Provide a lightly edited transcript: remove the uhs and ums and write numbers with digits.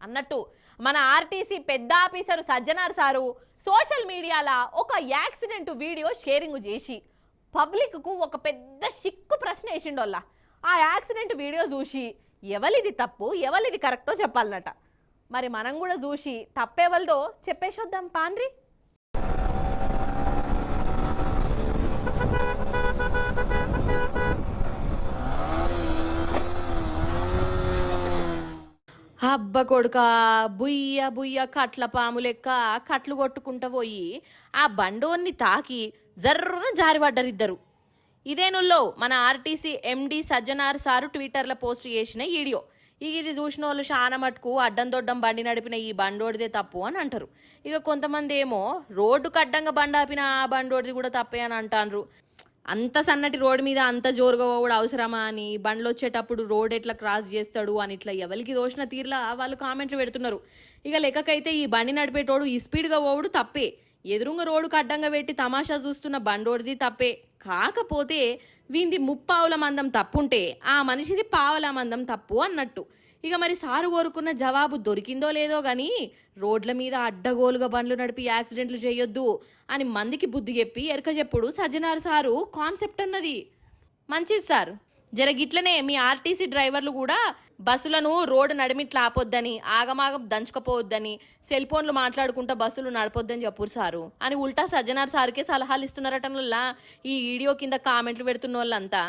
అన్నట్టు మన ఆర్టీసీ పెద్ద ఆఫీసరు సజ్జనార్ సారు సోషల్ మీడియాలో ఒక యాక్సిడెంట్ వీడియో షేరింగ్ చేసి పబ్లిక్కు ఒక పెద్ద సిక్కు ప్రశ్న వేసిండోళ్ళ. ఆ యాక్సిడెంట్ వీడియో చూసి ఎవరిది తప్పు ఎవరిది కరెక్టో చెప్పాలన్నట. మరి మనం కూడా చూసి తప్పేవల్దో చెప్పేసొద్దాం పాన్రి. అబ్బ కొడుక బుయ్య బుయ్య కట్ల పాము లెక్క కట్లు కొట్టుకుంటా పోయి ఆ బండోన్ని తాకి జర్రున జారిపడ్డరిద్దరు. ఇదేనుల్లో మన ఆర్టీసీ ఎండి సజ్జనార్ సారు ట్విట్టర్లో పోస్ట్ చేసిన వీడియో. ఇది చూసిన వాళ్ళు చాలా మటుకు అడ్డం దొడ్డం బండి నడిపిన ఈ బండోడిదే తప్పు అని అంటారు. ఇక కొంతమంది ఏమో రోడ్డుకు అడ్డంగా బండి ఆపిన ఆ బండోడిది కూడా తప్పే అని అంటారు. అంత సన్నటి రోడ్డు మీద అంత జోరుగా పోవడం అవసరమా అని, బండ్లు వచ్చేటప్పుడు రోడ్ ఎట్లా క్రాస్ చేస్తాడు అని ఇట్లా ఎవరికి దోషణ తీర్లా వాళ్ళు కామెంట్లు పెడుతున్నారు. ఇక లెక్కకైతే ఈ బండి నడిపేటోడు ఈ స్పీడ్గా పోవడు తప్పే, ఎదురుంగ రోడ్డుకు అడ్డంగా పెట్టి తమాషా చూస్తున్న బండోడిది తప్పే. కాకపోతే వీంది ముప్పావుల మందం తప్పుంటే ఆ మనిషిది పావల మందం తప్పు అన్నట్టు. ఇక మరి సారు కోరుకున్న జవాబు దొరికిందో లేదో గాని రోడ్ల మీద అడ్డగోలుగా బండ్లు నడిపి యాక్సిడెంట్లు చేయొద్దు అని మందికి బుద్ధి చెప్పి ఎరక చెప్పుడు సజ్జనార్ సారు కాన్సెప్ట్ అన్నది. మంచిది సార్, జరగిట్లనే మీ ఆర్టీసీ డ్రైవర్లు కూడా బస్సులను రోడ్డు నడిమిట్లా ఆపొద్దని, ఆగమాగం దంచుకపోవద్దని, సెల్ ఫోన్లు మాట్లాడుకుంటా బస్సులు నడపొద్దని చెప్పురు సారు అని ఉల్టా సజ్జనార్ సార్కే సలహాలు ఇస్తున్నారటనల్లా ఈ వీడియో కింద కామెంట్లు పెడుతున్న వాళ్ళంతా.